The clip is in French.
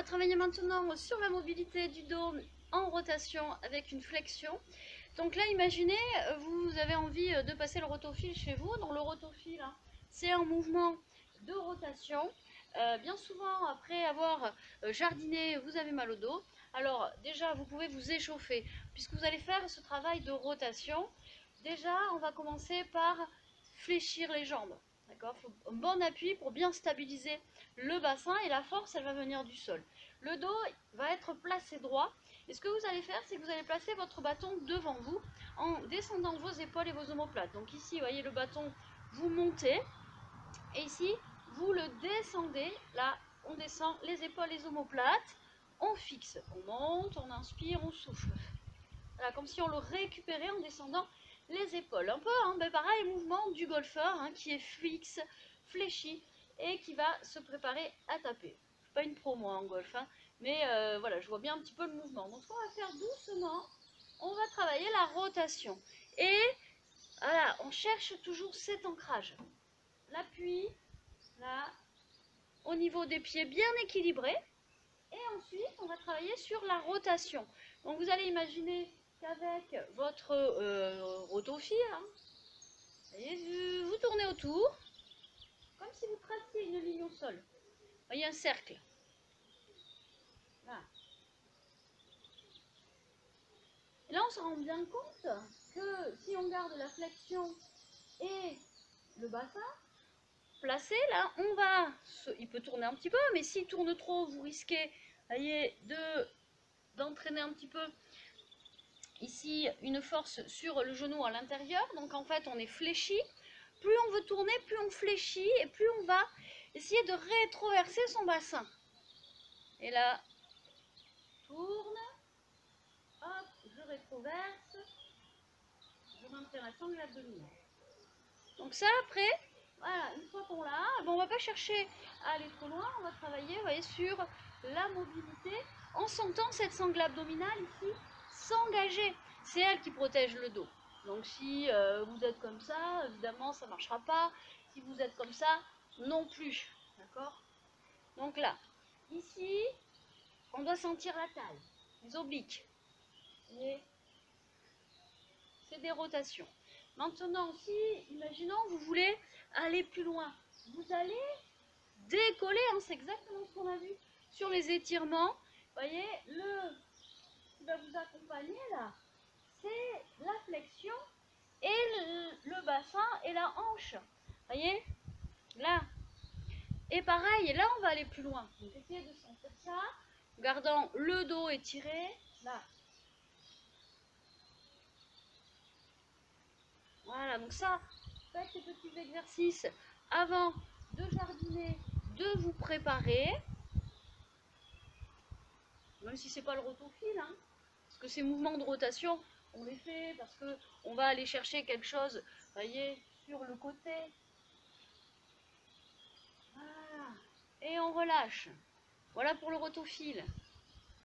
va travailler maintenant sur la mobilité du dos en rotation avec une flexion. Donc là, imaginez, vous avez envie de passer le rotofil chez vous. Donc le rotofil, hein, c'est un mouvement de rotation. Bien souvent, après avoir jardiné, vous avez mal au dos. Alors déjà, vous pouvez vous échauffer puisque vous allez faire ce travail de rotation. Déjà, on va commencer par fléchir les jambes. D'accord, il faut un bon appui pour bien stabiliser le bassin et la force, elle va venir du sol. Le dos va être placé droit. Et ce que vous allez faire, c'est que vous allez placer votre bâton devant vous en descendant vos épaules et vos omoplates. Donc ici, vous voyez le bâton, vous montez. Et ici, vous le descendez. Là, on descend les épaules, les omoplates. On fixe, on monte, on inspire, on souffle. Voilà, comme si on le récupérait en descendant les épaules. Un peu, hein, ben pareil, mouvement du golfeur hein, qui est fixe, fléchi et qui va se préparer à taper. Je suis pas une pro moi en golf, hein, mais voilà, je vois bien un petit peu le mouvement. Donc ce qu'on va faire doucement, on va travailler la rotation. Et voilà, on cherche toujours cet ancrage. L'appui, là, au niveau des pieds bien équilibré. Et ensuite, on va travailler sur la rotation. Donc vous allez imaginer qu'avec votre rotofil, hein, vous tournez autour, comme si vous traciez une ligne au sol. Vous voyez un cercle. Voilà. Et là, on se rend bien compte que si on garde la flexion et le bassin placé, là, on va... Il peut tourner un petit peu, mais s'il tourne trop, vous risquez, voyez, d'entraîner un petit peu ici une force sur le genou à l'intérieur. Donc en fait, on est fléchi. Plus on veut tourner, plus on fléchit et plus on va essayer de rétroverser son bassin. Et là, tourne, hop, je rétroverse, je maintiens la sangle abdominale. Donc ça, après, voilà, une fois qu'on l'a, on ne va pas chercher à aller trop loin, on va travailler, vous voyez, sur la mobilité en sentant cette sangle abdominale ici s'engager. C'est elle qui protège le dos. Donc si vous êtes comme ça, évidemment, ça ne marchera pas. Si vous êtes comme ça, non plus. D'accord? Donc là, ici, on doit sentir la taille, les obliques. Et c'est des rotations. Maintenant, si, imaginons, vous voulez aller plus loin. Vous allez décoller, hein, c'est exactement ce qu'on a vu sur les étirements. Vous voyez, qui va vous accompagner là, c'est la flexion et le bassin et la hanche. Vous voyez, là. Et pareil, là on va aller plus loin. Donc essayez de sentir ça, en gardant le dos étiré, là. Voilà, donc ça, faites ces petits exercices avant de jardiner, de vous préparer. Même si c'est pas le rotofil, hein, parce que ces mouvements de rotation, on les fait parce que on va aller chercher quelque chose, voyez, sur le côté. Voilà. Et on relâche. Voilà pour le rotofil.